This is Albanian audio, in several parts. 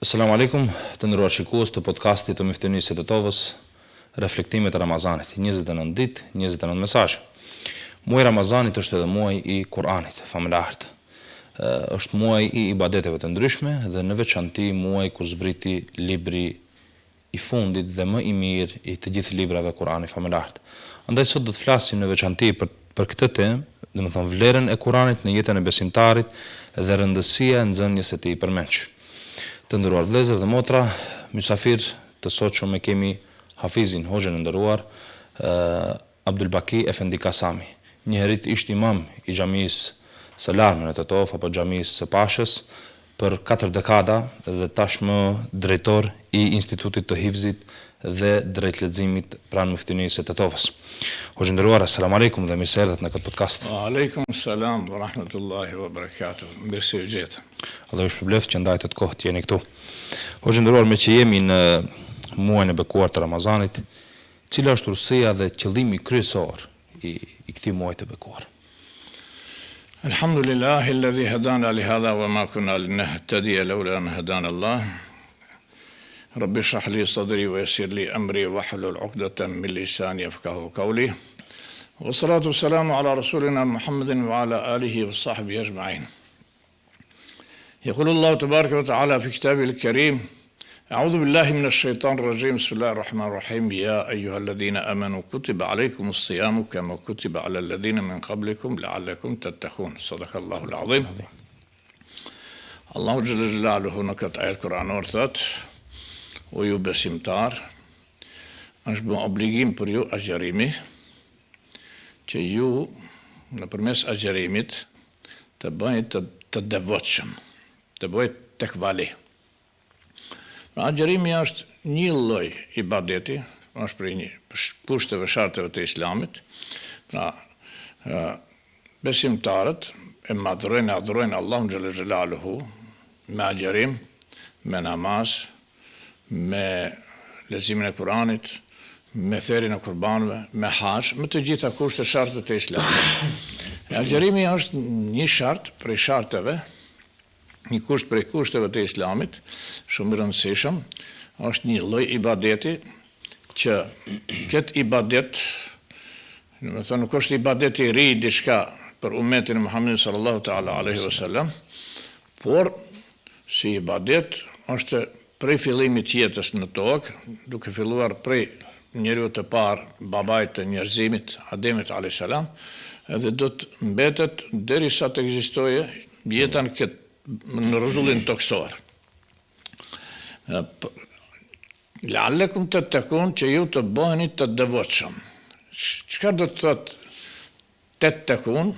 Asalamu alaikum, të nderuar shikues të podcastit të Miftinisë së Tetovës, reflektimet e Ramazanit, 29 ditë, 29 mesazhe. Muaji Ramazanit është edhe muaji i Kur'anit, familjarët. Është muaji i ibadeteve të ndryshme dhe në veçanti muaji ku zbriti libri i fundit dhe më i mirë i të gjithë librave Kur'ani, familjarët. Andaj sot do të flasim në veçanti për këtë temë, domethënë vlerën e Kur'anit në jetën e besimtarit dhe rëndësia e nxënjes së tij përmendsh. Të nderuar vëllezër dhe motra, mysafir të sotshëm e kemi Hafizin, hoxhën e nderuar Abdul Baki Efendi Kasami. Një herë ishte imam i xhamisë së Larmën në Tetov apo xhamisë së Pashës për 4 dekada dhe tashmë drejtor i Institutit të Hifzit dhe drejt leximit pranë Muftinisë së Tetovës. Hoxhë nderuar, asalamu alaikum dhe mirë se erdhët në këtë podcast. Wa alaikum salam wa rahmatullahi wa barakatuh. Mirë se u gjetë. Allah ju shpërblet që ndajtë të kohë të jeni këtu. Hoxhë nderuar, me që jemi në muajin e bekuar të Ramazanit, cila është urësia dhe qëllimi kryesor i këtij muaji të bekuar? Alhamdulillahi alladhi hadana li hadha wa ma kunna linahtadiya lawla an hadana Allah. Rabbi shrah li sadri wa yassir li amri wahlul 'uqdatan min lisani yafqahu qawli. Wassalatu wassalamu ala rasulina Muhammadin wa ala alihi wa sahbihi ajma'in. يقول الله تبارك وتعالى في كتابه الكريم: أعوذ بالله من الشيطان الرجيم بسم الله الرحمن الرحيم يا أيها الذين آمنوا كتب عليكم الصيام كما كتب على الذين من قبلكم لعلكم تتقون صدق الله العظيم. الله جل جلاله në këtë ajet kuranor thot: O ju besimtar, është bërë obligim për ju agjerimi, që ju nëpërmes agjerimit të bëni të devotshëm, të bëni tekvali. Pra agjerimi është një lloj ibadeti, është për një pushteve sharteve të Islamit. Pra besimtarët e madhrojnë, adhurojnë Allahun xhalla xhelaluhu me agjerim, me namaz, me leximin e Kuranit, me therrjen e kurbanëve, me haxh, me të gjitha kushtet e sharteve të Islamit. Agjerimi është një shart prej sharteve, një kusht prej kushteve të Islamit, shumë i rëndësishëm, është një lloj ibadeti që këtë ibadet, do të thonë nuk është ibadeti i ri diçka për ummetin e Muhamedit sallallahu ta'ala alaihi wasallam, por si ibadet është prej fillimit të jetës në tokë, duke filluar prej njeriu të parë, babait të njerëzimit, Ademit alayhis salam, edhe do të mbetet derisa të ekzistojë jeta në rrezullin toksor. La'allakum tattaqun, që ju të bëheni të devotshëm. Çka do të thotë tattaqun?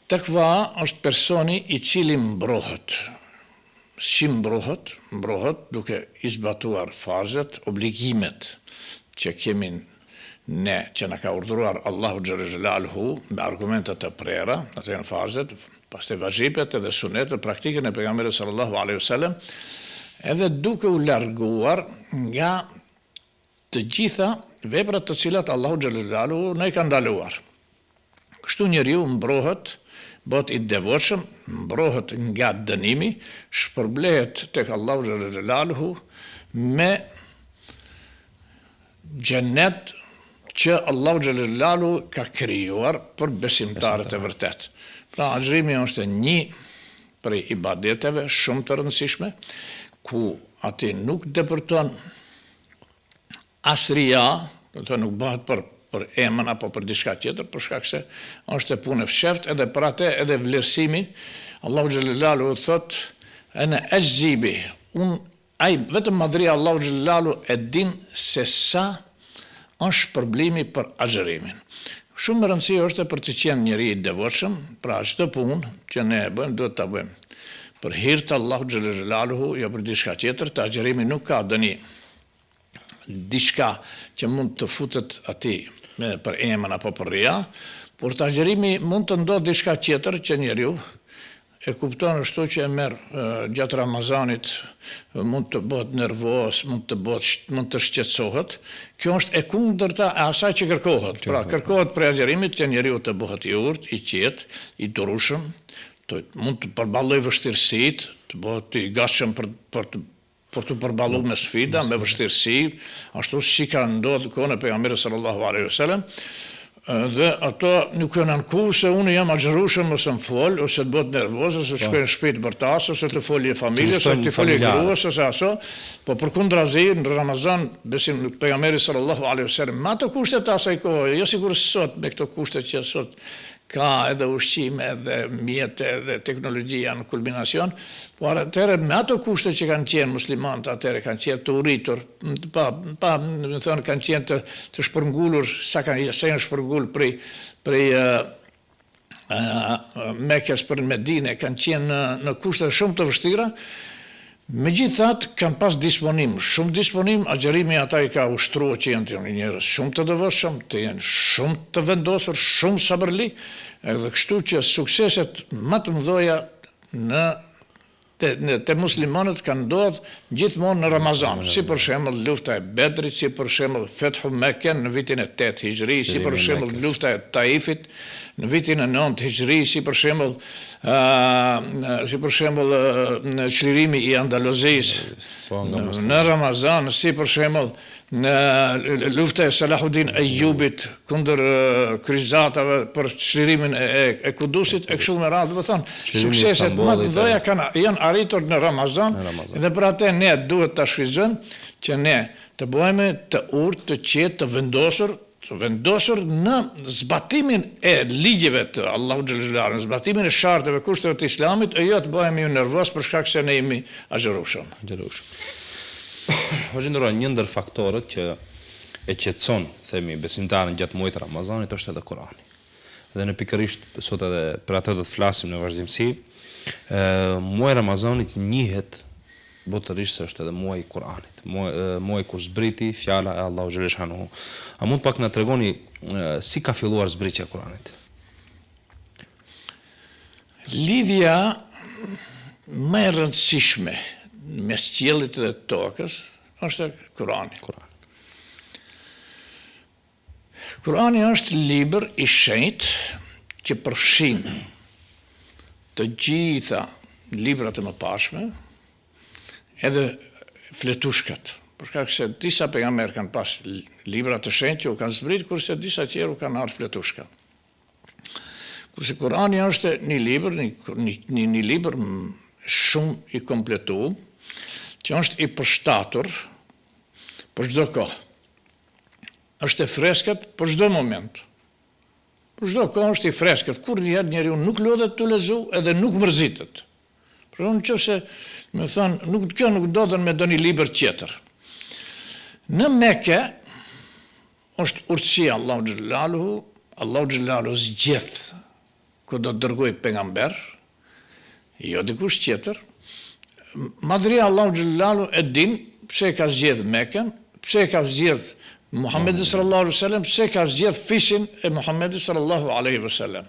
Takva është personi i cili mbrohet. Si mbrohet? Mbrohet duke i zbatuar farzet, obligimet që kemi ne, që na ka urdhëruar Allahu xhalla xhelaluhu me argumente të prera, ato janë farzet, pastaj vazhipet edhe sunetet, praktikën e pejgamberit sallallahu alaihi wasallam, edhe duke u larguar nga të gjitha veprat të cilat Allahu xhalla xhelaluhu na i ka ndaluar. Kështu njeriu mbrohet, bëhet i devotshëm, mbrohet nga dënimi, shpërblehet tek Allahu xhalla xhelaluhu me xhennet që Allahu xhalla xhelaluhu ka krijuar për besimtarët e vërtet. Pra agjerimi është një prej ibadeteve shumë të rëndësishme, ku ati nuk depërton asria, do të nuk bëhet për emën apo për diçka tjetër, për shkak se është e punë fsheft, edhe për atë edhe vlerësimi. Allahu xhalla xhelaluhu thot: "Ana ajzibi", ai vetëm madhria Allahu xhalla xhelaluhu e din se sa është shpërblimi për agjerimin. Shumë e rëndësishme është për të qenë njeri i devotshëm, pra çdo punë që ne e bëjmë duhet ta bëjmë për hir të Allahu xhalla xhelaluhu, jo për diçka tjetër. Të agjerimi nuk ka dëni diçka që mund të futet aty për emën apo për ria, por të agjerimi mund të ndodhë diçka tjetër që njeriu e kupton ashtu që e merr gjatë Ramazanit, mund të bëhet nervoz, mund të shqetësohet. Kjo është e kundërta e asaj që kërkohet. Pra kërkohet për agjerimit që njeriu të bëhet i urtë, i qetë, i durueshëm, mund të përballoj vështirësitë, të bëhet të i gatshëm për të përballuar me sfida, me vështirësi, ashtu si ka ndodhur kohën e pejgamberit sallallahu alaihi wasallam. Dhe ato nuk kanë anku se unë jam agjërueshëm ose më fol, ose të bëhet nervoz, ose të shkoj në shtëpi të bërtas, ose të folje familjes, ose të folje gruas, ose aso. Po përkundrazi në Ramazan, besim pejgamberi sallallahu alaihi wasallam, me ato kushtet e asaj kohe, jo sigurisht sot me këto kushtet që sot ka edhe ushqime, edhe mjete, edhe teknologjia në kulminacion, por atëherë me ato kushte që kanë qenë muslimanët, atëherë kanë qenë të uritur, më thonë kanë qenë të shpërngulur, sa janë shpërngulur prej Mekës për Medinë, kanë qenë në kushte shumë të vështira. Megjithatë kanë pas disponim, shumë disponim, agjerimi ata i ka ushtruar që janë njerëz shumë të devotshëm, të jenë shumë të vendosur, shumë sabërli, edhe kështu që sukseset më të mëdha te muslimanët kanë ndodhur gjithmonë në Ramazan, si për shembull lufta e Bedrit, si për shembull Fethu Mekkën në vitin e 8 Hijri, si për shembull lufta e Taifit në vitin e 9 Hijri, si për shembull çlirimi i Andaluzisë në Ramazan, si për shembull në lufta e Salahuddin Ayyubit kundër kryqëzatave për çlirimin e Kudusit, e kështu me radhë, do të thonë, sukseset më të mëdha janë arritur në Ramazan, dhe për atë ne duhet ta shfrytëzojmë që ne të bëhemi të urtë, të qetë, të vendosur në zbatimin e ligjeve të Allahu xhallahu, në zbatimin e sharteve, kushteve të Islamit, e jo të bëhemi nervoz për shkak se ne jemi agjërueshëm. Hoxha ndërrua, një ndër faktorët që e qetëson, themi, besimtarën gjatë muajit Ramazanit është edhe Kurani. Dhe në pikërisht sot edhe për atë do të flasim në vazhdimsi, muaji Ramazanit njihet botërisht se është edhe muaji i Kuranit, muaji kur zbriti fjala e Allahu xhaleshanuhu. A mund pak na tregoni si ka filluar zbritja e Kuranit? Lidhja më e rëndësishme mes qiellit dhe tokës është Kurani. Kurani është libër i shenjtë që përfshin të gjitha librat e mëparshme, edhe fletushkat. Për shkak se disa pejgamberë kanë pas libra të shenjtë që u kanë zbrit, kurse disa tjerë u kanë ardhur fletushka. Kurse Kurani është një libër shumë i kompletuar, që është i përshtatur për çdo kohë. Është e freskët për çdo moment. Për çdo kohë është i freskët, kur njeriu nuk lodhet të lexu edhe nuk mërzitet. Për unë nëse, më thonë, kjo nuk do të me doni libër tjetër. Në Mekë është urtësia Allahu xhallahu zgjedh ku do të dërgoj pejgamber, jo dikush tjetër. Madhria Allahu xhallahu e din pse ka zgjedh Mekën, pse ka zgjedh Muhammedin sallallahu alaihi wasallam, pse ka zgjedh fishin e Muhammedit sallallahu alaihi wasallam.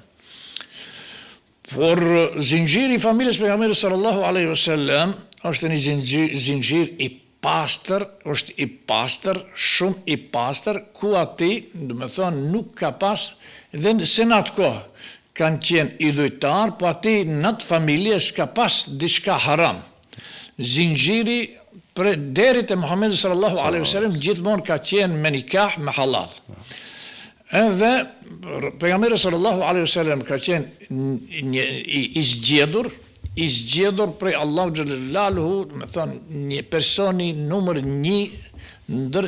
Por zinxhiri i familjes pejgamberit sallallahu alaihi wasallam është një zinxhir i pastër, është i pastër, shumë i pastër, ku ati, do të thonë, nuk ka pas, dhe se në atë kohë kanë qenë idhujtar, po ati në atë familje s'ka pas diçka haram. Zinxhiri deri te Muhamedi sallallahu alaihi wasallam gjithmonë ka qenë me nikah me halal. Edhe pejgamberi sallallahu alaihi wasallam ka qenë i zgjedhur prej Allahu xhallahu, do të thonë një personi numër 1 ndër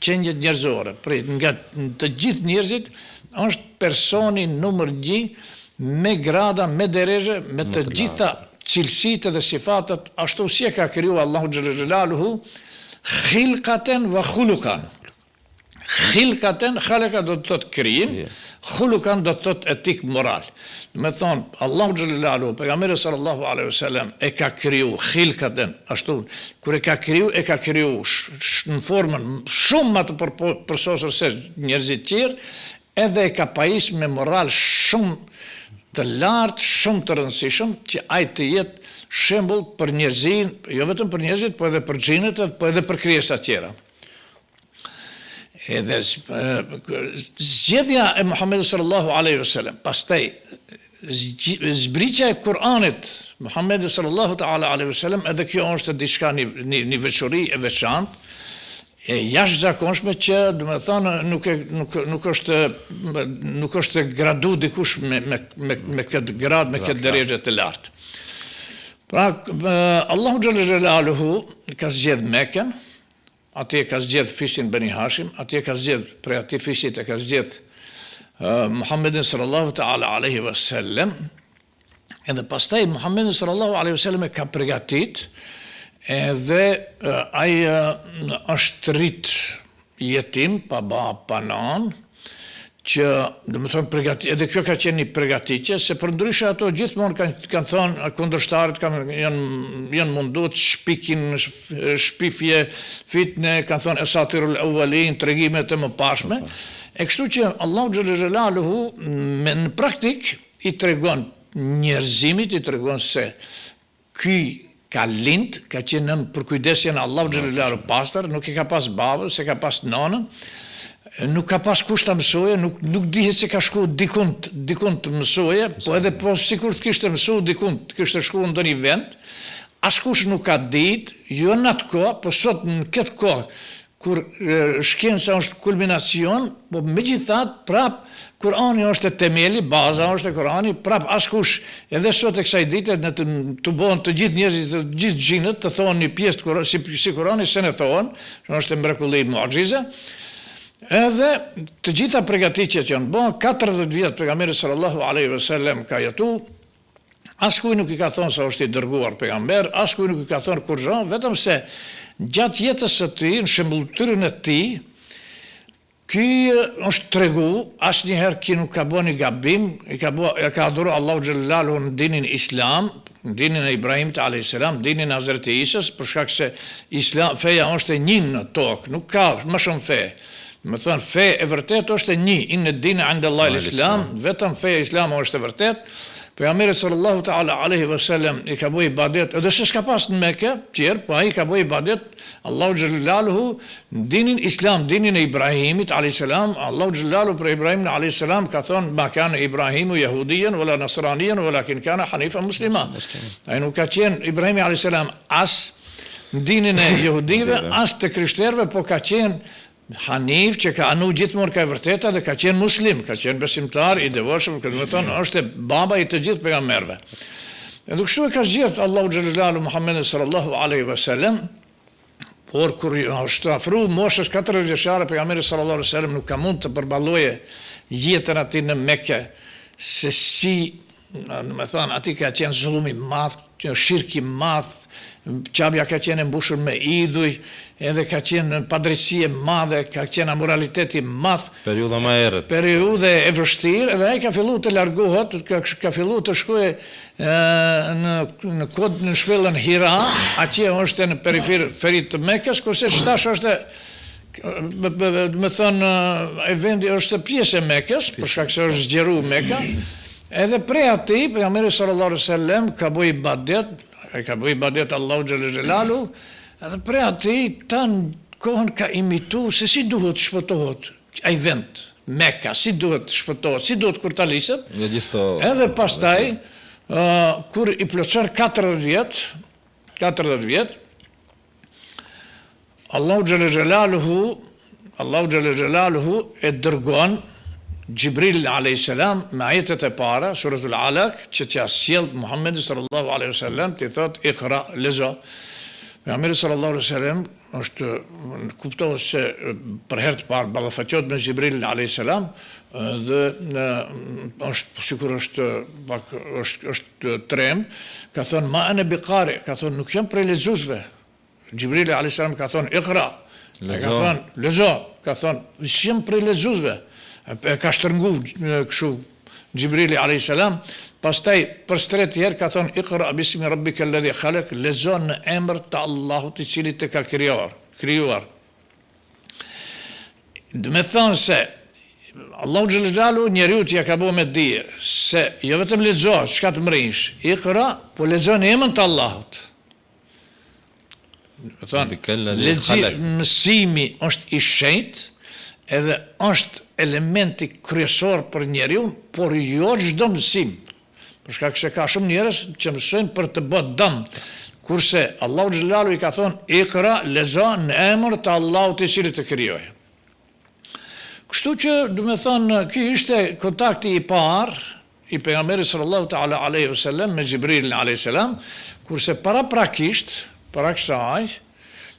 qenjet njerëzore, nga të gjithë njerëzit është personi numër 1 me grada, me derezhe, me të gjitha cilësitë dhe sifatat, ashtu si e ka kriju Allahu xhallahu, khilqaten wa khuluqan. Khilqaten, khalqa do të thotë krijim, khuluqan do të thotë etik moral. Do të thonë Allahu xhallahu, pejgamberi sallallahu alaihi wasallam e ka kriju khilqaten, ashtu kur e ka kriju në formën shumë më të përsosur se njerëzit tjerë, edhe e ka pajis me moral shumë të lartë, shumë të rëndësishëm, që ai të jetë shembull për njerëzin, jo vetëm për njerëzit, po edhe për xhinët, po edhe për krijesat tjera. Edhe zgjedhja e Muhamedit sallallahu alaihi wasallam, pastaj zbritja e Kur'anit Muhammedi sallallahu ta'ala alaihi wasallam, edhe kjo është diçka një veçori e veçantë, e jashtëzakonshme që, do të thonë, nuk është gradu dikush me këtë grad, me këtë derejë të lartë. Pra, Allahu xhalla xhelaluhu ka zgjedh Mekën, atje ka zgjedh fisin Bani Hashim, atje ka zgjedh prej atij fisit e ka zgjedh Muhammedin sallallahu ta'ala alaihi wasallam. Edhe pastaj Muhammedin sallallahu alaihi wasallam e ka përgatit, edhe ai është rrit jetim, pa ba, pa nan, që do të thonë edhe kjo ka qenë një përgatitje, se përndryshe ato gjithmonë kanë thonë kundërshtarët janë mundu të shpikin shpifje, fitne, kanë thonë esatirul awwalin, tregimet e mëpashme. E kështu që Allahu xhalla xhelaluhu në praktik i tregon njerëzimit, i tregon se ky ka lind, ka qenë nën përkujdesjen e Allahu xhalla xhelaluhu pastër, nuk i ka pas babën, se ka pas nënën. Nuk ka pas kusht të mësoje, nuk dihet se ka shku dikun të mësoje, po edhe po sikur të kishte mësu dikun të kishte shku në ndonjë vend, askush nuk ka ditë, jo në atë kohë, po sot në këtë kohë, kur shkenca është kulminacion, po megjithatë prap Kurani është temeli, baza është e Kurani, prap askush, edhe sot e kësaj dite të bëhen të gjithë njerëzit, të gjithë xhinët të thonë një pjesë si Kurani se ne thonë, që është mrekulli mu'xhize. Edhe të gjitha përgatitjet janë bën, 40 vjet pejgamberi sallallahu alaihi wasallam ka jetu, askuj nuk i ka thonë se është i dërguar pejgamber, askuj nuk i ka thonë kurrë, vetëm se gjatë jetës së tij, në shembulltyrën e tij, ky është tregu, asnjëherë ky nuk ka bënë gabim, e ka adhuruar Allahu xhallalu në dinin Islam, në dinin e Ibrahimit alayhis salam, dinin e Hazreti Isës, për shkak se feja është e një në tokë, nuk ka më shumë fe. Me thënë, fe e vërtet është e një, inë dina inda Allahi l-Islam, vetëm feja Islama është e vërtet. Pejgamberi sallallahu ta'ala alaihi wasallam i ka bëj ibadet, edhe se s'ka pas në Mekë, tjerë, po ai ka bëj ibadet, Allahu xhallaluhu, dinin Islam, dinin e Ibrahimit alayhis salam, Allahu xhallaluhu për Ibrahimin alayhis salam ka thonë, ma kana Ibrahimu yahudiyan wala nasraniyan walakin kana hanifan muslima. Ai nuk ka qenë Ibrahimi alayhis salam as në dinin e jehudive, as të krishterëve, po ka qenë Hanif që ka anu gjithmonë ka e vërteta dhe ka qenë muslim, ka qenë besimtar i devotshëm, këtë më thonë është baba i të gjithë pejgamberëve. Edhe kështu e ka zgjedhur Allahu xhallalu Muhammedin sallallahu alaihi wasallam, por kur është afru moshës 40 vjeçare pejgamberi sallallahu alaihi wasallam nuk ka mund të përballojë jetën aty në Mekë, se si, më thonë, aty ka qenë zullumi i madh, shirki i madh, qabja ka qenë mbushur me idhuj, edhe ka qenë padrejësi e madhe, ka qenë amoraliteti i madh. Periudha më e errët. Periudhë e vështirë, edhe ai ka filluar të largohet, ka filluar të shkojë në shpellën Hira, atje është në periferi të Mekës, kurse tash është me thënë ai vendi është pjesë e Mekës, për shkak se është zgjeruar Mekka. Edhe prej atij pejgamberi sallallahu alaihi wasallam ka bëj ibadet, ai ka bëj ibadet Allahu xhalla xhelalu, edhe prej atij tanë kohën ka imitu se si duhet shpëtohet ai vend, Mekka, si duhet shpëtohet, si duhet kur ta liset. Edhe pastaj kur i plotson 40 vjet, Allahu xhalla xhelaluhu e dërgon Gjibril alayhis salam me ajetet e para, suratul Alaq, që t'ja sjell Muhammedi sallallahu alaihi wasallam, t'i thot Iqra, lezo. Pejgamberi sallallahu alaihi wasallam është kuptohet se për herë të parë ballafaqohet me Gjibril alayhis salam dhe është sikur është trem, ka thonë ma ana biqari, ka thonë nuk jam prej lexuesve. Gjibril alayhis salam ka thonë Iqra, ka thonë lezo, ka thonë jam prej lexuesve. Ka shtrëngu kështu Gjibrili alayhis salam, pastaj për tretë herë ka thonë Iqra bismi rabbika alladhi khalaq, lexon në emër të Allahut i cili të ka krijuar. Do të thonë se Allahu xhallalu njeriu t'ia ka bëu me dije se jo vetëm lexo, çka të mrish, Iqra, po lexon emrin të Allahut. Do të thonë mësimi është i shenjtë, edhe është elementi kryesor për njeriu, por jo çdo mësim. Për shkak se ka shumë njerëz që mësojnë për të bërë dëm. Kurse Allahu xhelalu i ka thonë Iqra, lezo në emër të Allahut i cili të krijoi. Kështu që, do të thonë, ky ishte kontakti i parë i pejgamberit sallallahu ta'ala alaihi wasallam me Xhibrilin alayhis salam, kurse para kësaj,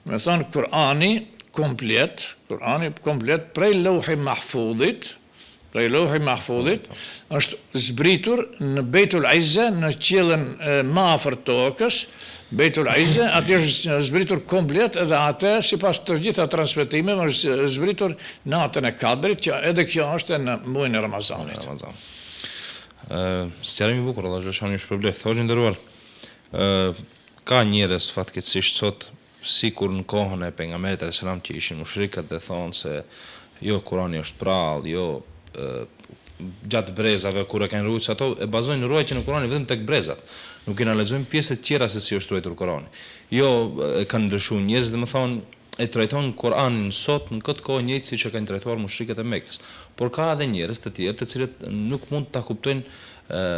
do të thonë Kurani komplet prej Lauhi Mahfudhit, është zbritur në Beitul Izza, në qiellin më afër tokës. Beitul Izza, aty është zbritur komplet edhe atë, sipas të gjitha transmetimeve, është zbritur natën e Kadrit, që edhe kjo është në muajin e Ramazanit. Sqarimi i bukur, Allah xhaleshani ju shpërblet. Hoxhë nderuar, ka njerëz fatkeqësisht sot, sikur në kohën e pejgamberit alayhis salam, që ishin mushrikët dhe thonë se jo Kurani është prall, jo gjatë brezave kur e kanë ruajtur ato, e bazojnë ruajtjen e Kuranit vetëm tek brezat. Nuk i analizojnë pjesët tjera se si është ruajtur Kurani. Jo, kanë ndryshuar njerëz, domethënë e trajtojnë Kur'anin sot në këtë kohë njëjtë siç e kanë trajtuar mushrikët e Mekës. Por ka edhe njerëz të tjerë të cilët nuk mund ta kuptojnë,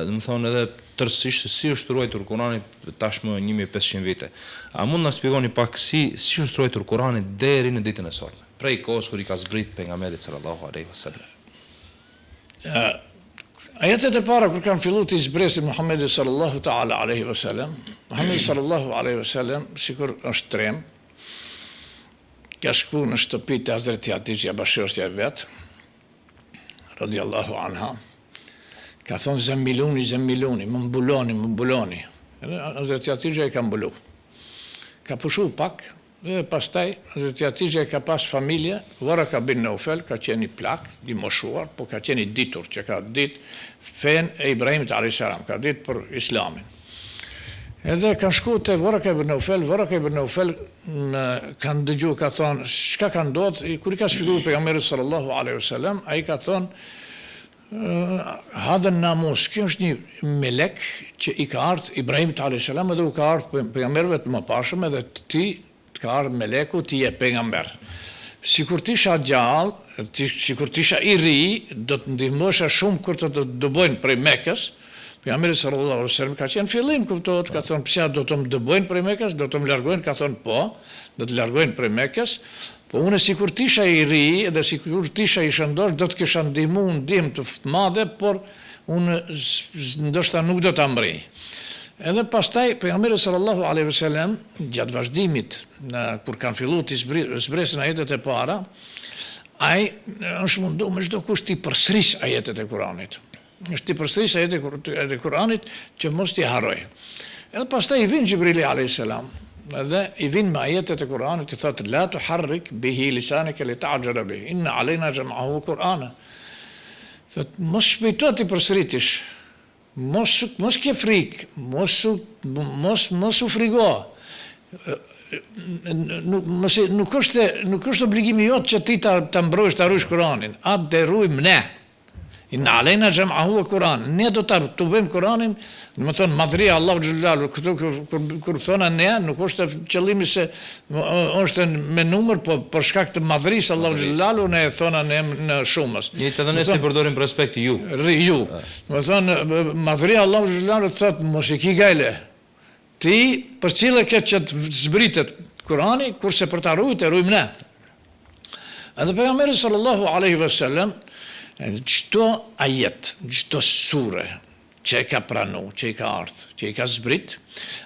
domethënë edhe tërësisht si është ruajtur Kurani tashmë 1500 vite. A mund na shpjegoni pak si është ruajtur Kurani deri në ditën e sotme, prej kohës kur i ka zbrit pejgamberit sallallahu alaihi wasallam? Ajetet e para kur kanë filluar të zbresin Muhamedi sallallahu ta'ala alaihi wasallam, Muhamedi sallallahu alaihi wasallam sikur është trem, ka shku në shtëpi të Hazreti Hatixha, bashkëshortja e vet, radiallahu anha, ka thonë zemmiluni, më mbuloni. Hazreti Hatixha i ka mbulu. Ka pushu pak, dhe pastaj Hazreti Hatixha ka pas familje, Waraka bin Naufel ka qenë i plak, i moshuar, po ka qenë i ditur, që ka ditë fen e Ibrahimit alayhis salam, ka ditë për Islamin. Edhe kanë shku te Waraka ibn Naufel kanë dëgju, ka thonë, çka ka ndodhur, kur i ka shpjeguar pejgamberit sallallahu alaihi wasallam, ai ka thonë, hadën namus, kjo është një melek që i ka ardhur Ibrahimit alayhis salam, edhe u ka ardhur pejgamberëve të mëparshëm, edhe ti ka ardhur meleku ti je pejgamber. Sikur tisha gjallë, sikur tisha i ri, do të ndihmosha shumë kur të dëbojnë prej Mekës. Pejgamberi sallallahu alaihi wasallam ka qenë fillim, kuptohet, ka thonë pse do të më dëbojnë prej Mekës, do të më largojnë, ka thonë po, do të largojnë prej Mekës. Po unë sikur tisha i ri, edhe sikur tisha i shëndosh, do të kisha ndihmuar ndihmë të madhe, por unë ndoshta nuk do ta mbrej. Edhe pastaj pejgamberi sallallahu alaihi wasallam gjatë vazhdimit kur kanë filluar të zbresin ajetet e para, ai është mundu me çdo kusht të përsëris ajetet e Kuranit. Është të përsëris ajetet e Kuranit që mos t'i harroj. Edhe pastaj i vjen Xhibrili alayhis salam, edhe i vjen me ajetet e Kuranit, i thotë la tuharrik bihi lisanaka li ta'jala bihi inna alejna jam'ahu Qur'ana. Thotë mos shpejto ti përsëritish. Mos ke frikë, mos u frigo. Nuk është obligimi jot që ti ta mbrojsh, ta ruajsh Kur'anin. Atë të ruajmë ne. Inna alejna jam'ahu Kur'an. Ne do ta bëjmë Kur'anin, do të thonë madhria Allahu xhelalu, këtu kur thonë ne, nuk është qëllimi se është me numër, po për shkak të madhrisë Allahu xhelalu ne thonë ne në shumës. Njëtë edhe ne si përdorim për respekt ju. Ju. Do të thonë madhria Allahu xhelalu thotë mos i ki gajle. Ti përcjellë këtë që të zbritet Kurani, kurse për ta ruajtur e ruajmë ne. Edhe pejgamberi sallallahu alaihi wasallam çdo ajet, çdo sure që e ka pranu, që i ka ardhur, që i ka zbrit,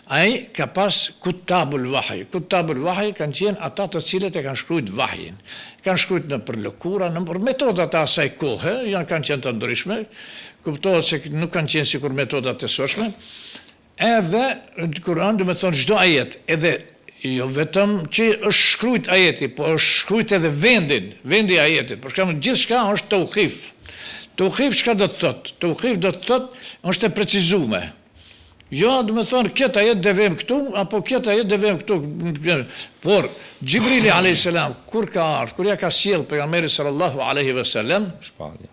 ai ka pas kutabul wahy. Kutabul wahy kanë qenë ata të cilët e kanë shkruajtur vahjin. Kanë shkruajtur në për lëkura, në për metodat e asaj kohe, kanë qenë të ndryshme, kuptohet se nuk kanë qenë sikur metodat e sotshme. Edhe Kur'an, do të thonë çdo ajet, edhe jo vetëm që është shkruajt ajeti, po është shkruajt edhe vendi i ajetit. Për shkakun gjithçka është tauqif. Tauqif çka do të thotë? Tauqif do të thotë është e precizuar. Jo, do të thonë këtë ajet devem këtu apo këtë ajet devem këtu. Por Xhibrili alayhis salam kur ja ka sjell pejgamberit sallallahu alaihi wasallam, Shpallje.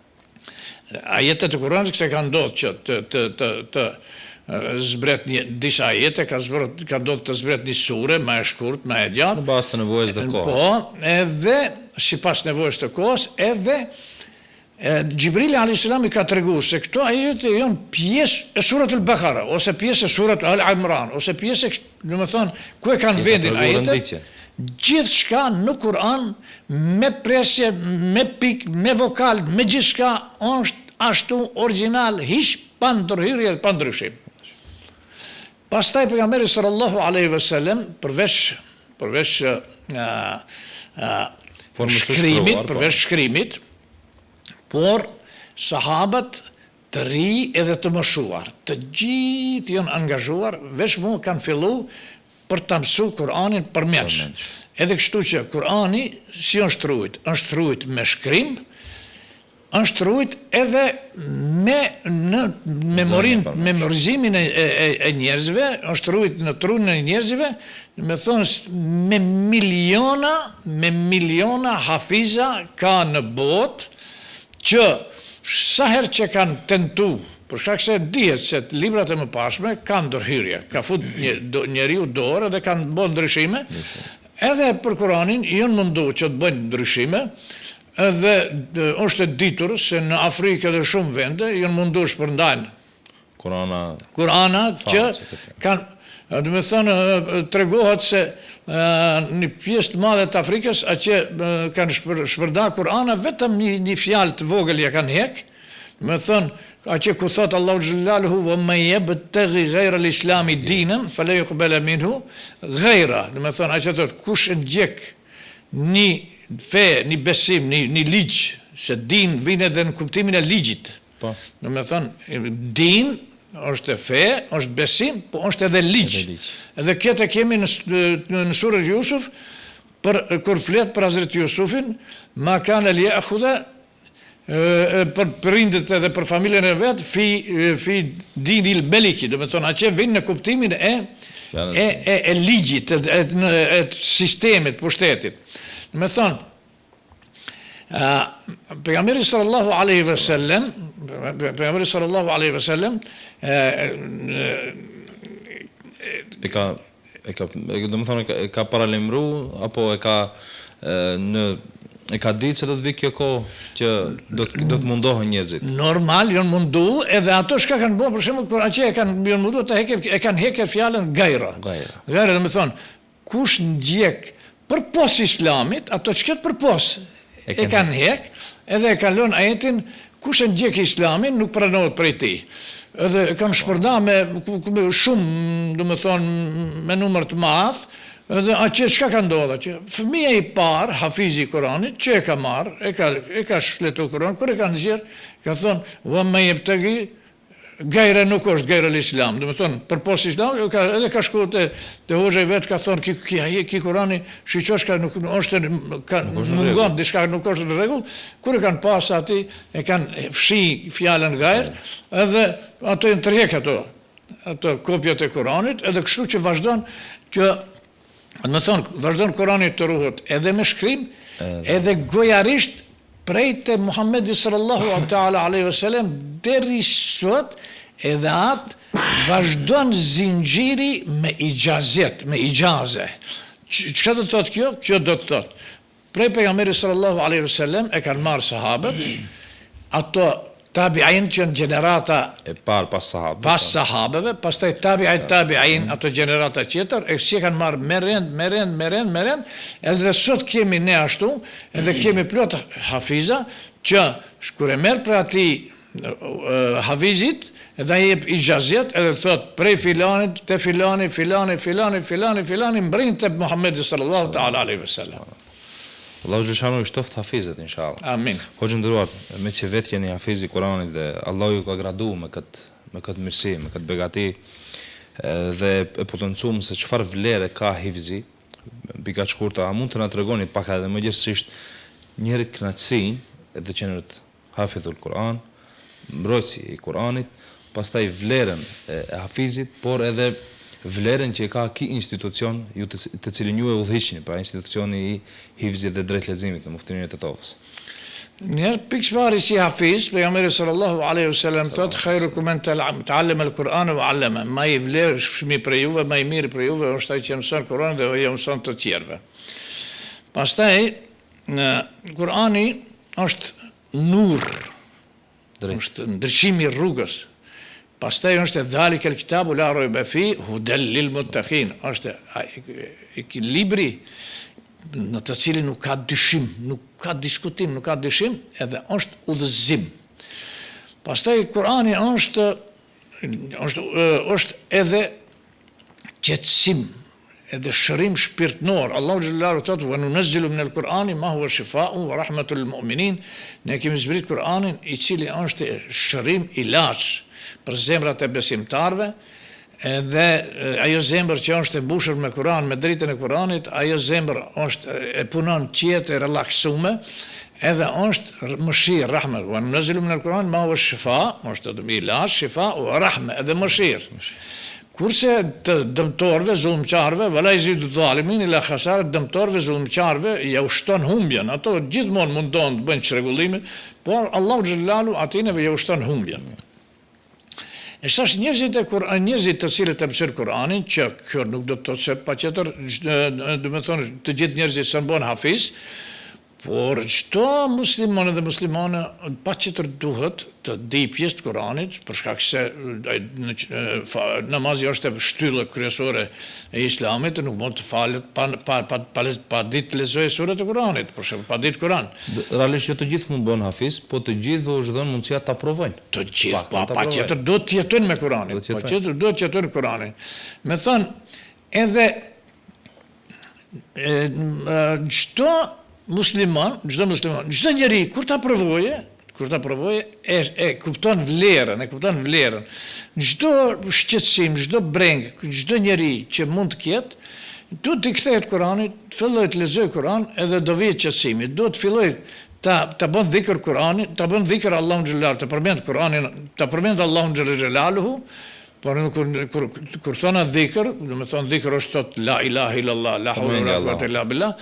Ajetet e Kuranit që kanë ndodhur që të zbret disa ajete, ka ndodhur të zbret një sure më e shkurt, më e gjatë. Në bazë të nevojës të kohës. Po, edhe sipas nevojës të kohës, edhe Gjibrili a.s. I ka tregu se këto ajete janë pjesë e surat al-Bakara, ose pjesë e surat al-Imran, ose pjesë e, do të thonë, ku e kanë vendin ajetet. Gjithë shka në Kur'an, me presje, me pik, me vokal, me gjithë shka, është ashtu original, hiç pa ndërhyrje, pa ndryshim. Pastaj pejgamberi sallallahu alaihi wasallam përveç shkrimit, por sahabët të ri edhe të moshuar, të gjithë janë angazhuar, veç mu kanë fillu për të mësu Kur'anin përmjeç. Edhe kështu që Kur'ani si është rujt me shkrim, është rujt edhe me memorizimin e njerëzve, është rujt në trunin e njerëzve, me thonë me miliona hafiza ka në botë, që sa herë që kanë tentu, për shkak se dihet se librat e mëparshme kanë ndërhyrje, ka fut njeriu dorë dhe kanë bërë ndryshime, edhe për Kur'anin janë mundu që të bëjnë ndryshime, edhe është e ditur se në Afrikë dhe shumë vende janë mundu shpërndajnë Kur'ana që kanë, do me thonë, tregohet se një pjesë të madhe të Afrikës që kanë shpërnda Kur'ana vetëm një fjalë të vogël ja kanë hek, me thonë, që ku thotë Allahu Xhelaluhu wa man yabtaghi ghayra al-islami dinan fala yuqbala minhu ghayra, do me thonë, që thotë kush e ndjek një fe, një besim, një ligj, se din vjen edhe në kuptimin e ligjit. Do me thonë, din është fe, është besim, po është edhe ligj. Edhe këtë kemi në surën Jusuf, kur flet për Hazret Jusufin, ma kana liyakhudha për prindët edhe për familjen e vet, fi dinil meliki, do me thonë, që vjen në kuptimin e ligjit, e sistemit, pushtetit. Do me thonë, pejgamberi sallallahu alaihi wasallam do më thonë e ka paralemru apo e ka ditë se do të vi kjo kohë që do të mundohen njerëzit. Normal, janë mundu, edhe ato shka kanë bërë, për shembull, kur atje janë mundu e kanë heker fjalën gajra. Gajra, do më thonë, kush ndjek përpos islamit, ato çka përpos e kanë hek, edhe e kanë lënë ajetin, kush e ndjek islamin nuk pranohet prej tij. Edhe kanë shpërnda me shumë, do më thonë, me numër të madh, edhe atje çka ka ndodhur, që fëmia i parë, hafizi i Kuranit, që e ka marrë, e ka shfletu Kur'an, kur e ka nxjerr, ka thonë, wa man yabtaghi gajra nuk është gajra l'islam, do me thonë, për pos islam, edhe ka shku të hoxha i vetë, ka thonë, ki Kurani, shiqosh ka nuk është, mungon, dishka nuk është në regull, kur e kanë pas ati, e kanë fshi fjallën gajrë, edhe ato e në tërhek ato kopjat e Kuranit, edhe kështu që vazhdon, që, do me thonë, vazhdon Kuranit të ruhet edhe me shkrim, edhe gojarisht, prej të Muhammedi sallallahu alaihi wasallam deri sot, edhe atë vazhdon zinxhiri me ijazet, me ijaze. Çka do të thotë kjo? Kjo do të thotë, prej pejgamberit sallallahu alaihi wasallam e kanë marrë sahabët, ato tabi'in që janë gjenerata e parë pas sahabëve, pastaj tabi'in ato gjenerata tjetër, e si kanë marrë me rend, edhe sot kemi ne ashtu, edhe kemi plot hafiza, që kur e merr për ati hafizit, edhe ai jep ijazet, edhe thot prej filanit, te filani, mbrin te Muhammedi sallallahu ta'ala alaihi wasallam. Allahu Xhelalu i shtoft hafizet, inshallah. Amin. Hoxhë nderuar, me që vetë jeni hafizi Kuranit dhe Allahu ju ka gradu me këtë mirësi, me këtë begati, dhe e potencuam se çfarë vlerë ka hifzi, pika shkurta, a mund të na tregoni pak edhe më gjithësisht njerit kënaqësinë edhe qenërit hafidhul Kur'an, mbrojtësi i Kuranit, pastaj vlerën e hafizit, por edhe vlerën që ka ki institucion të cilin ju e udhëhiqni, pra institucioni i hifzit dhe drejt leximit në Muftërinë e Tetovës. Njerë pikëshpari si hafiz, pejgamberi sallallahu alaihi wasallam thot, khairukum man ta'allama al-Qur'ana wa 'allama. Ma i vlerë shmi për juve, ma i mirë për juve është ai që mëson Kur'anin dhe ai mëson të tjerëve. Pastaj Kur'ani është nur, Drejt. është ndryshimi i rrugës. Pastaj është dhalika al-kitabu la rayba fi hudal lil muttaqin, është libri në të cilin nuk ka dyshim, nuk ka diskutim, nuk ka dyshim, edhe është udhëzim. Pastaj Kurani është edhe qetësim, edhe shërim shpirtnor. Allahu xhallahu thotë: "Wa nunazzilu minal Qur'ani ma huwa shifaa'un wa rahmatul lil mu'minin." Ne kemi zbrit Kur'anin i cili është shërim, ilaç për zemrat e besimtarve, edhe ajo zemër që është e mbushur me Kur'an, me dritën e Kur'anit, ajo zemër është e punon qetë, e relaksume, edhe është mëshirë, rahme. Wa nunazzilu minal Qur'ani ma huwa shifa', është ilaç, shifa' wa rahme, edhe mëshirë. Kurse të dëmtorve, zullumqarve, wala yazidu dhalimin ila khasara, dëmtorve, zullumqarve ja ushton humbjen. Ato gjithmonë mundon të bëjnë çrregullime, por Allahu xhallalu atineve ja ushton humbjen. E shash njerëzit të cilët e mësojnë Kur'anin, që kjo nuk do të thotë se patjetër, do të thonë të gjithë njerëzit s'an bën hafiz, por çdo musliman dhe muslimane patjetër duhet të di pjesë të Kuranit, për shkak se namazi është shtylla kryesore e Islamit, nuk mund të falet pa ditë të lexojë surat e Kuranit, për shembull, pa ditë Kur'an. Realisht jo të gjithë mund bën hafiz, po të gjithëve u është dhënë mundësia ta provojnë. Të gjithë, patjetër duhet të jetojnë me Kuranin, patjetër duhet të jetojnë me Kuranin. Me thënë, edhe çdo musliman, çdo njeri kur ta provoje e kupton vlerën. Çdo shqetësim, çdo breng, çdo njeri që mund të ketë, duhet të kthehet Kuranit, të fillojë të lexojë Kur'an, edhe do vijë qetësimi. Duhet të fillojë ta bën dhikr Kur'anit, ta bën dhikr Allahun xhallahu, të përmend Kur'anin, ta përmend Allahun xhallahu. Por kur thona dhikr, do të thonë dhikr është thot la ilaha illallah, la hawla wala quwwata illa billah,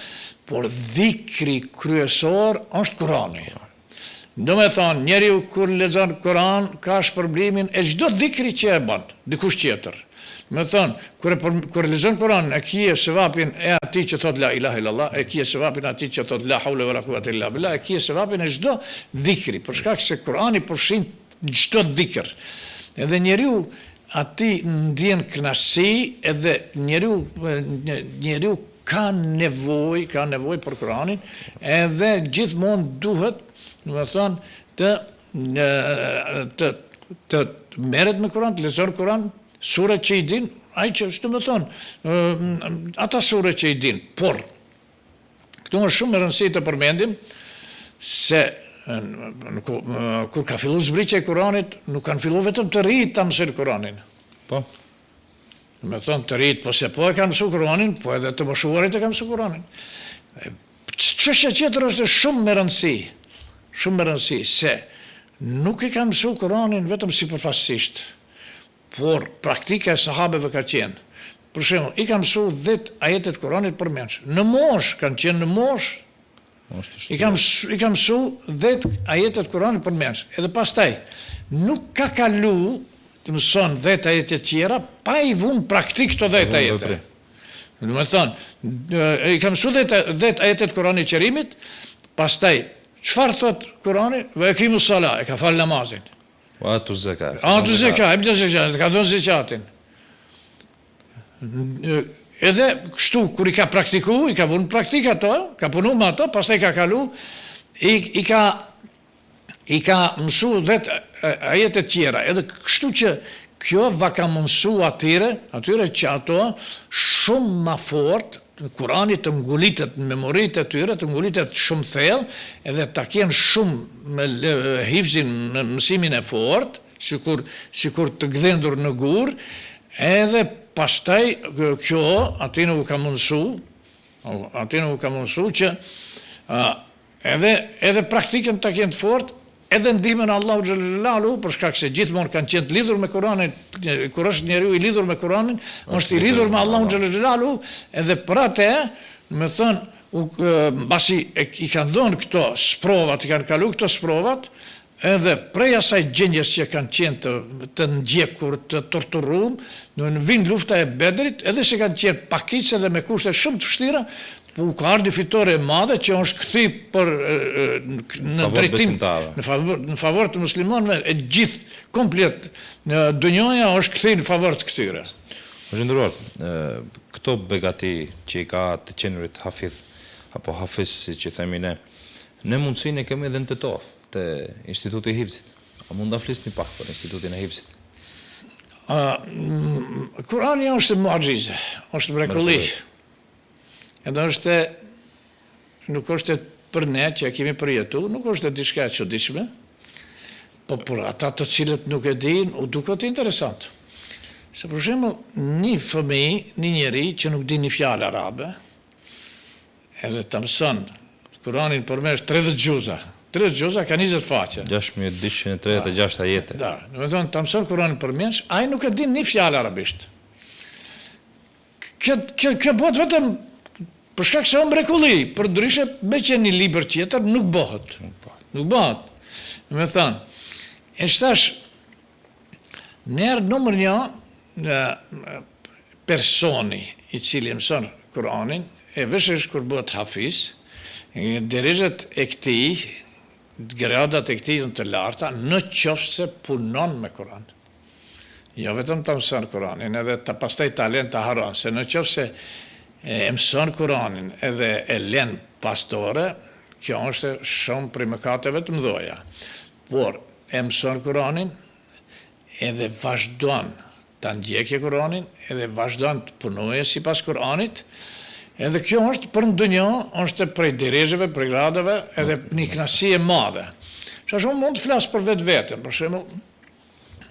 por dhikri kryesor është Kurani. Do të thonë njeriu kur lexon Kur'an ka shpërblimin e çdo dhikri që e bën dikush tjetër. Do të thonë kur lexon Kur'an e kije sevapin e atij që thot la ilaha illallah, e kije sevapin e atij që thot la hawla wala quwwata illa billah, e kije sevapin e çdo dhikri, për shkak se Kur'ani përfshin çdo dhikr. Edhe njeriu ati ndjen kënaqësi, edhe njeriu ka nevojë për Kur'anin, edhe gjithmonë duhet, do të thonë, të merret me Kur'an, të lexon Kur'an, surat që i din, ai që do të thonë, ata surat që i din. Por këtu është shumë e rëndësishme të përmendim se kur ka filluar zbritja e Kuranit, nuk kanë filluar vetëm të rritë ta mësojnë Kuranin. Po. Me thonë të rritë, po se po e kanë mësuar Kuranin, po edhe të moshuarit e kanë mësuar Kuranin. Çështja tjetër është shumë me rëndësi, se nuk e kanë mësuar Kuranin vetëm sipërfaqësisht, por praktika e sahabeve ka qenë. Për shembull, i kanë mësuar 10 ajetet Kuranit përmendsh. Në moshë kanë qenë në moshë. I kam mësu 10 ajetet Kuranit përmendsh. Edhe pastaj nuk ka kalu të mëson 10 ajetet tjera pa i vënë praktik këto 10 ajete. Do të thonë, i kam mësu 10 ajetet Kuranit qerimit, pastaj çfarë thot Kurani? Ve ekimus sala, e ka fal namazin. Wa atu zaka. Atu zaka, e bëj zekat, ka dhënë zakatin. Edhe kështu, kur i ka praktiku, i ka vënë praktik ato, ka punu me ato, pastaj ka kalu, i ka mësu 10 ajetet tjera. Edhe kështu që kjo va ka mësu atyre që ato shumë ma fort, Kurani të ngulitet në memorit e tyre, të ngulitet shumë thellë, edhe ta kenë shumë me hifzin në mësimin e fort, sikur të gdhendur në gur, edhe pastaj kjo atyre u ka mundësu që edhe praktikën ta kenë të fort, edhe ndihmën Allahu xhallahu, për shkak se gjithmonë kanë qenë të lidhur me Kur'anin, kur është njeriu i lidhur me Kur'anin, është i lidhur me Allahun xhallahu, edhe për atë, më thon, mbasi i kanë dhënë këto sprovat, i kanë kalu këto sprovat, edhe prej asaj gjendjes që kanë qenë të ndjekur, të torturuar, në vinë lufta e Bedrit, edhe se kanë qenë pakicë dhe me kushte shumë të vështira, Po ka ardhi fitore e madhe që është kthy për në drejtim në favor të muslimanëve e gjithë komplet dunjoja është kthy në favor të këtyre. Është nderuar, këto begati që i ka të qenurit hafidh apo hafiz si që themi ne mundësinë e kemi edhe në Tetov, te Instituti i Hifzit. A mund ta flisni pak për Institutin e Hifzit? Kurani është muadjize, është mrekulli. Edhe nuk është për ne që kemi përjetu, nuk është diçka e çuditshme, po për ata të cilët nuk e dinë, u duket interesant. Se për shembull, një fëmijë, një njeri që nuk di një fjalë arabe, edhe të mëson Kuranin përmes 30 gjuza. 30 gjuza ka 20 faqe. 6236 ajete. Da, do të thonë të mëson Kuranin përmes, ai nuk e din një fjalë arabisht. Kjo bëhet vetëm për shkak se është mrekulli, përndryshe me që një libër tjetër nuk bëhet. Nuk bëhet. Do të thonë, e shtash numër 1 personi i cili mëson Kuranin, e vëshësh kur bëhet hafiz, derejat e këtij, gradat e këtij të larta, në qoftë se punon me Kur'an. Jo vetëm ta mëson Kur'anin, edhe ta pastaj talent ta haron, se në qoftë se e mëson Kur'anin edhe e lën pastore, kjo është shumë prej mëkateve të mëdha. Por e mëson Kur'anin edhe vazhdon ta ndjekë Kur'anin, edhe vazhdon të punojë sipas Kur'anit. Edhe kjo është për në dunjo, është prej derejave, prej gradave, edhe një kënaqësi e madhe. Që unë mund të flas për vetën, për shembull,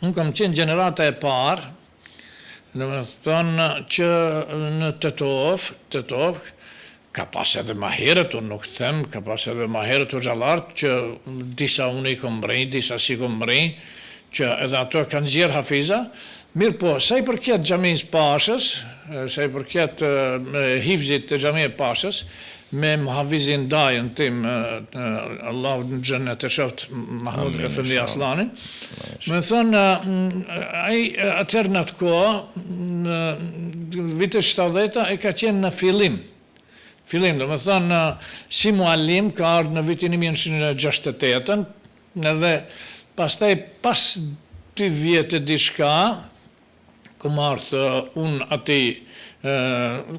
unë kam qenë gjenerata e parë, domethënë që në Tetov, ka pas edhe më herët, unë nuk them, ka pas edhe më herët u xhallart që disa unë i kom mbrëj, disa si kom mbrëj, që edhe ato kanë zgjerë hafiza. Mirë po, sa i përket xhamisë Pashës, sa i përket hifzit të xhamisë Pashës, me muhafizin dajën tim, Allahu në xhennet e shoft, Mahmud Efendi Aslanin, më thënë, ai atëherë në atë kohë, në vitet 70-a, e ka qenë në fillim, do më thënë, si muallim, ka ardhur në vitin 1968, edhe pastaj pas 2 vjetë diçka, kom ardhë unë ati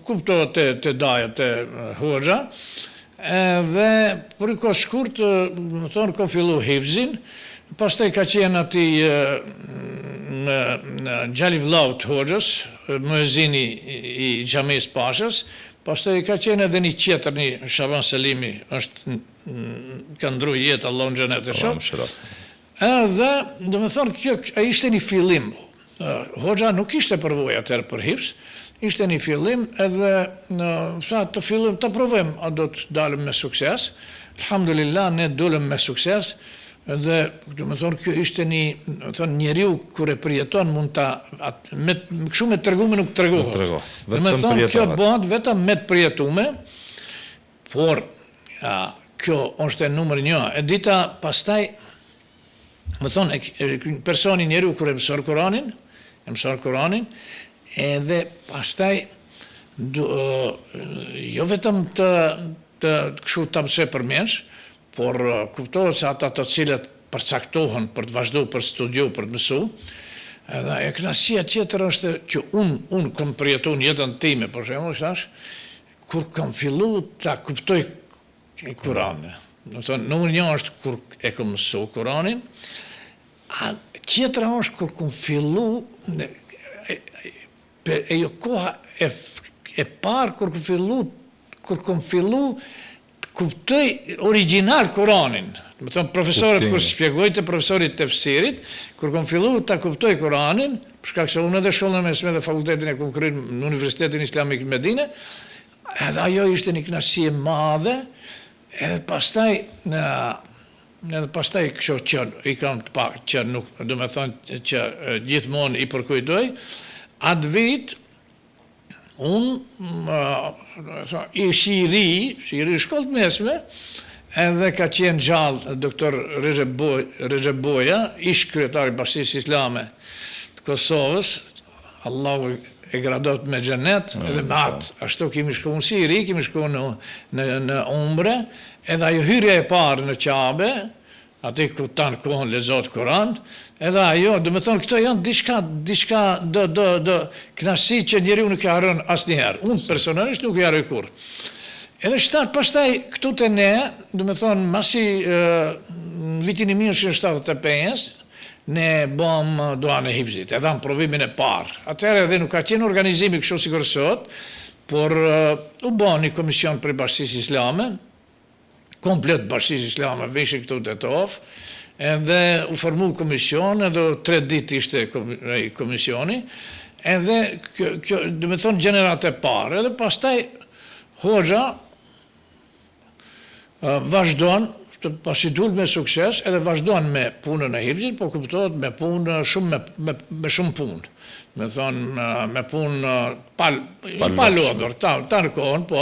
kuptohet të daja të hoxha, dhe për i kohë shkurt, më thonë, kom fillu hifzin, pastaj ka qenë ati në Gjali Vllau të hoxhës, muezini i xhamisë Pashës, pastaj ka qenë edhe një tjetër, një Shaban Selimi, ka ndru jetë, Allah në xhenet e shoft. Edhe, do më thonë, kjo ishte një fillim. Hoxha nuk ishte përvojë atëherë për hifz, ishte një fillim edhe të fillim të provojmë a do të dalim me sukses. Alhamdulillah, ne dolëm me sukses dhe do të thonë kjo ishte një njeriu kur e përjeton mund ta kështu me treguar nuk tregohet. Do të thonë kjo bëhet vetëm me të përjetuar, por kjo është e numër 1. E dita pastaj më thonë personi njeriu kur e mëson Kuranin, edhe pastaj jo vetëm të kështu ta mësoj përmenç, por kuptohet se ata të cilët përcaktohen për të vazhduar për studiu, për të mësuar, edhe e kënaqësia tjetër është që unë kam përjetuar jetën time, për shembull, thash, kur kam filluar ta kuptoj Kuranin. Do të thonë, numër 1 është kur e kam mësuar Kuranin, tjetra është kur kam fillu jo koha e parë kur kam fillu të kuptoj original Kuranin. Do të thonë profesorët kur shpjegojnë te profesorit të tefsirit, kur kam fillu ta kuptoj Kuranin, për shkak se unë edhe shkollën e mesme dhe fakultetin e kam kryer në Universitetin Islamik në Medinë, edhe ajo ishte një kënaqësi e madhe, edhe pastaj kështu që i kam të pak që nuk, do me thonë që gjithmonë i përkujtoj, atë vit, unë i shiri shkollë të mesme, edhe ka qenë gjallë doktor Recep Boja, ish kryetari i Bashkisë Islame të Kosovës, Allahu e gradot me xhenet edhe me atë. Ashtu kemi shkuar si i ri, kemi shkuar në umre, edhe ajo hyrja e parë në Qabe, aty ku tanë kohën lexohet Kur'an, edhe ajo, do të thonë këto janë diçka do kënaqësi që njeriu nuk e harron asnjëherë. Unë personalisht nuk e harroj kurrë. Edhe pastaj këtu te ne, do të thonë masi vitin 1975, ne bëm duan e hifzit, edhe në provimin e parë. Atëherë edhe nuk ka qenë organizimi kështu sikur sot, por u bën një komision për Bashkisë Islame, komplet Bashkisë Islame vishin këtu te Tof, edhe u formu komision, edhe 3 ditë ishte komisioni, edhe kjo do të thonë gjenerat e parë, edhe pastaj Hoxha vazhdon, pasi dul me sukses, edhe vazhdon me punën e hifzit, po kuptohet me punë me shumë punë. Me thonë, me punë pa lodhur, ta në kohën, po.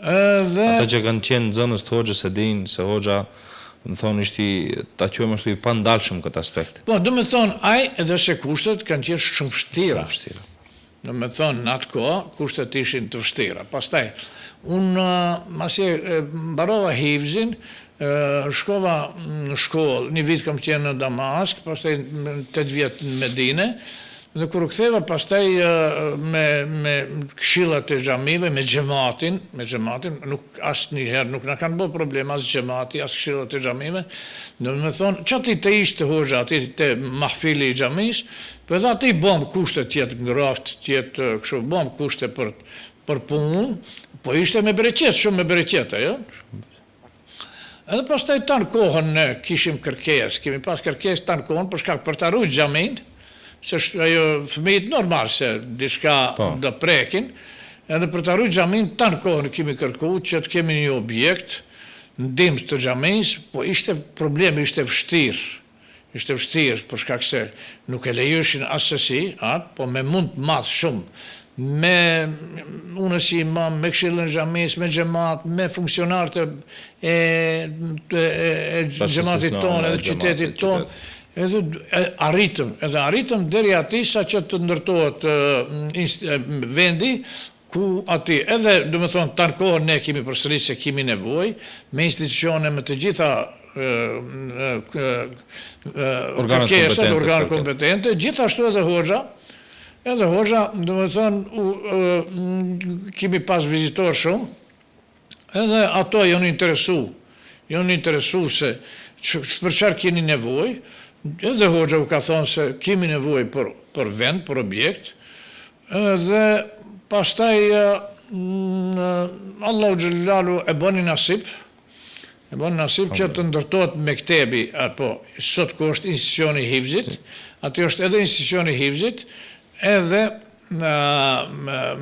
Ata që kanë qenë zënës të Hoxhës e dinë se Hoxha, më thonë, ishti ta quajmë ashtu i pandalshëm këtë aspekt. Po, do me thonë, edhe se kushtet kanë qenë shumë vështira. Do me thonë, në atë kohë, kushtet ishin të vështira. Pastaj, unë masi mbarova hifzin, shkova në shkollë, një vit kam qenë në Damask, pastaj 8 vjet në Medine, dhe kur u ktheva pastaj me këshillat e xhamive, me xhamatin, nuk asnjëherë nuk na kanë bërë problem as xhamati, as këshillat e xhamive. Do të thonë, çati të ishte Hoxha aty te mahfili i xhamis, po edhe aty bëm kushte të jetë ngroft, të jetë kështu, bëm kushte për punë, po ishte me bereqet, shumë me bereqet, ajo. Edhe pastaj tanë kohën ne kishim kërkesë, kemi pas kërkesë tanë kohën për shkak për ta ruajtur xhamin, se ajo fëmijët normal se diçka do prekin, edhe për ta ruajtur xhamin tanë kohën kemi kërkuar që të kemi një objekt ndihmë të xhamis, po problemi ishte vështirë. Ishte vështirë për shkak se nuk e lejoshin asesi, po me mund të madh shumë. Unë si imam, me këshillën e xhamis, me xhamat, me funksionarët e xhamatit tonë, edhe qytetit tonë, edhe arritëm deri aty sa që të ndërtohet vendi, ku aty, edhe do të thonë tanë kohën ne kemi përsëri se kemi nevojë, me institucione me të gjitha organet kompetente, gjithashtu edhe Hoxha. Edhe Hoxha, do të thonë, kemi pas vizitor shumë, edhe ato janë interesu se për çfarë keni nevojë, edhe Hoxha u ka thonë se kemi nevojë për vend, për objekt, edhe pastaj Allahu xhallalu e bën nasip, që të ndërtohet mektebi, apo sot ku është institucioni i hifzit, aty është edhe institucioni i hifzit, edhe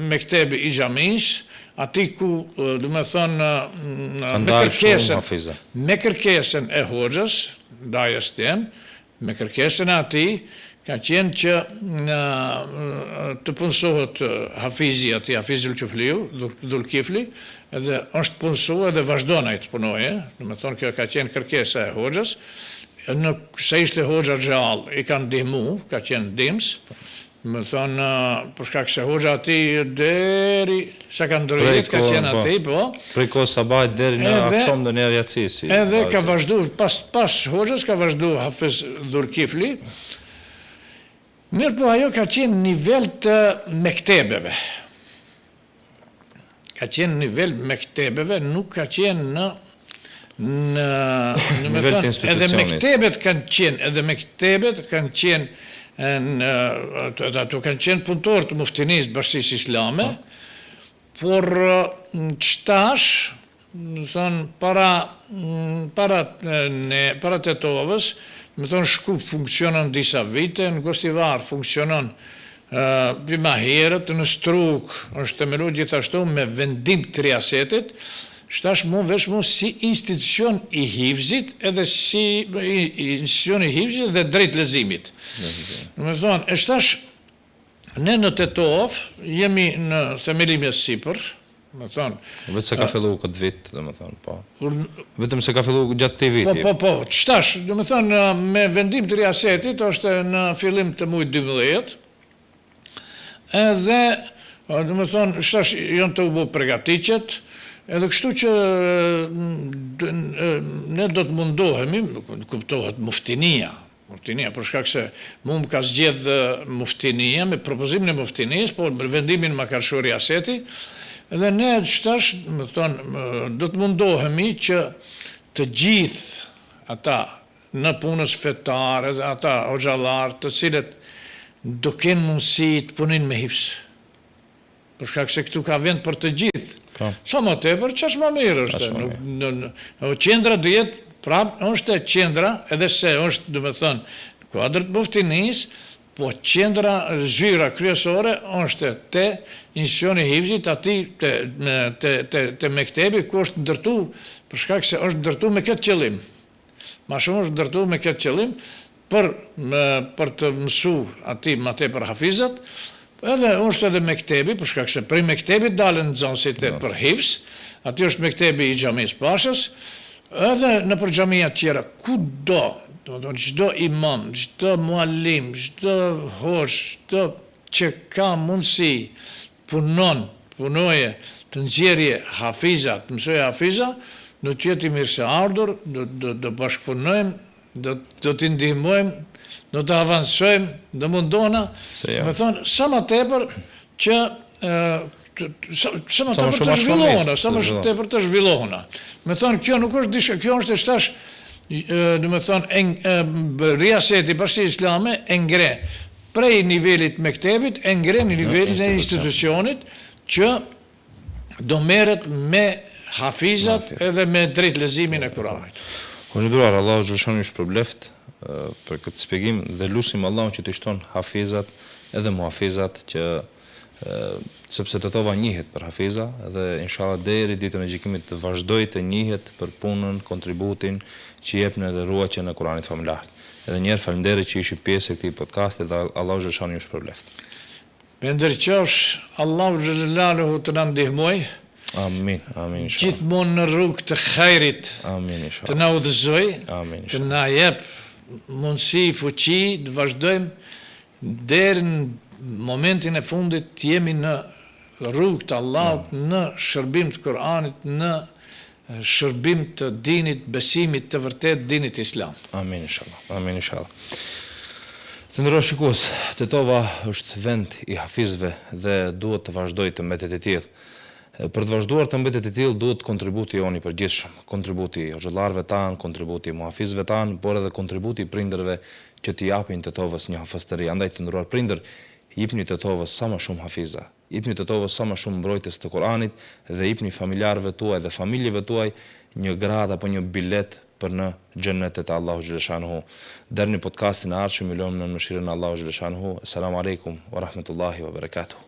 mektebi i xhamis, aty ku, do të thonë, me kërkesën e Hoxhës, dajes tem, me kërkesën e atij, ka qenë që të punësohet hafizi aty, Hafizul Qufliu, Dhulkifli, edhe është punësuar dhe vazhdon ai të punojë, do të thonë kjo ka qenë kërkesa e Hoxhës, se ishte Hoxha gjallë, i kanë ndihmu, ka qenë ndihmës, më thonë, për shkak se Hoxha aty deri sa ka ndërjet, ka qenë aty, po. Prej kohës sabahit deri në akşam dhe në Yatsi. Edhe ka vazhdu, pas Hoxhës ka vazhdu Hafiz Dhulkifli. Mirë po ajo ka qenë nivel të mektebeve. Nuk ka qenë në nivel të institucionit. Edhe mektebet kanë qenë ato kanë qenë punëtorë të muftinisë Bashkisë Islame, por qëtash, para Tetovës, më thonë Shkup funksionon disa vite, në Gostivar funksionon prima herët, në Struk është themeluar gjithashtu me vendim të riasetit, shtash vesh si institucion i hifzit edhe si institucion i hifzit dhe drejt lezimit. Më thonë, e shtash ne në Tetov jemi në themelim e sipër, më thonë... Vetë se ka fillu këtë vit, dhe më thonë, po. Vetëm se ka fillu gjatë të viti. Po, qëtash, dhe më thonë, me vendim të riasetit, është në fillim të mujtë 12, edhe do të thonë shtash janë të u bë përgatitjet, edhe kështu që ne do të mundohemi, kuptohet muftinia, për shkak se mu më ka zgjedh muftinia me propozimin e muftinisë, po me vendimin Makarshuri Aseti, edhe ne shtash do të mundohemi që të gjithë ata në punës fetare, ata hoxhallar, të cilët do kenë mundësi të punin me hifz. Për shkak se këtu ka vend për të gjithë. Sa më tepër, ç'është më mirë është. Qendra do jetë prapë është qendra, edhe se është, do të thonë, kuadër të muftinisë, po qendra zyra kryesore është te institucioni i hifzit, aty te mektebi ku është ndërtu, për shkak se është ndërtu me këtë qëllim. Ma shumë është ndërtu me këtë qëllim për të mësu aty më tepër hafizat, edhe është edhe mektebi, për shkak se prej mektebit dalën nxënësit për hifz, aty është mektebi i xhamisë Pashës, edhe në për xhamia tjera, kudo, çdo imam, çdo muallim, çdo hoxh, çdo që ka mundësi punoje të nxjerrje hafiza, të mësojë hafiza, do të jetë i mirë se ardhur, do bashkëpunojmë, do t'i ndihmojmë, do të avansojmë, do mundohna, me thonë, sa më tepër që sa më tepër të zhvillohuna, sa më tepër të zhvillohuna. Me thonë, kjo nuk është diçka, kjo është shtash, do me thonë, riaseti Bashkisë Islame e ngre prej nivelit mektebit, e ngre në nivelin e institucionit që do merret me hafizat edhe me drejt lezimin e Kuranit. Hoxhëduar, Allahu xhaleshani ju shpërbleft për këtë shpjegim dhe lutim Allahun që të shton hafizat edhe muhafizat që sepse të tova njihet për hafiza dhe inshallah deri ditën e gjykimit të vazhdoj të njihet për punën, kontributin që jep në ruajtjen e Kuranit familjar. Edhe njerë faleminderit që ishi pjesë e këtij podcasti dhe Allahu xhaleshani ju shpërbleft. Përndërqosh, Allahu xhelaluhu të na ndihmoj. Amin, amin inshallah. Gjithmonë në rrugë të khairit. Amin inshallah. Të na udhëzoj. Amin inshallah. Të na jep mundësi, fuqi, të vazhdojmë deri në momentin e fundit të jemi në rrugë të Allahut, në shërbim të Kuranit, në shërbim të dinit, besimit të vërtet, dinit Islam. Amin inshallah. Amin inshallah. Të nderuar shikues, Tetova është vend i hafizëve dhe duhet të vazhdojë të mbetet e tillë. Për të vazhduar të mbetet e tillë duhet kontributi joni i përgjithshëm, kontributi i hoxhallarëve tanë, kontributi i muhafizëve tanë, por edhe kontributi i prindërve që t'i japin Tetovës një hafastëri. Andaj të nderuar prindër, jepni Tetovës sa më shumë hafiza, jepni Tetovës sa më shumë mbrojtës të Kuranit dhe jepni familjarëve tuaj dhe familjeve tuaj një gradë apo një bilet për në xhennetet e Allahu xhaleshanuhu. Deri në podcastin e ardhshëm, ju lëm në mëshirën e Allahu xhaleshanuhu. Asalamu alaykum wa rahmatullahi wa barakatuh.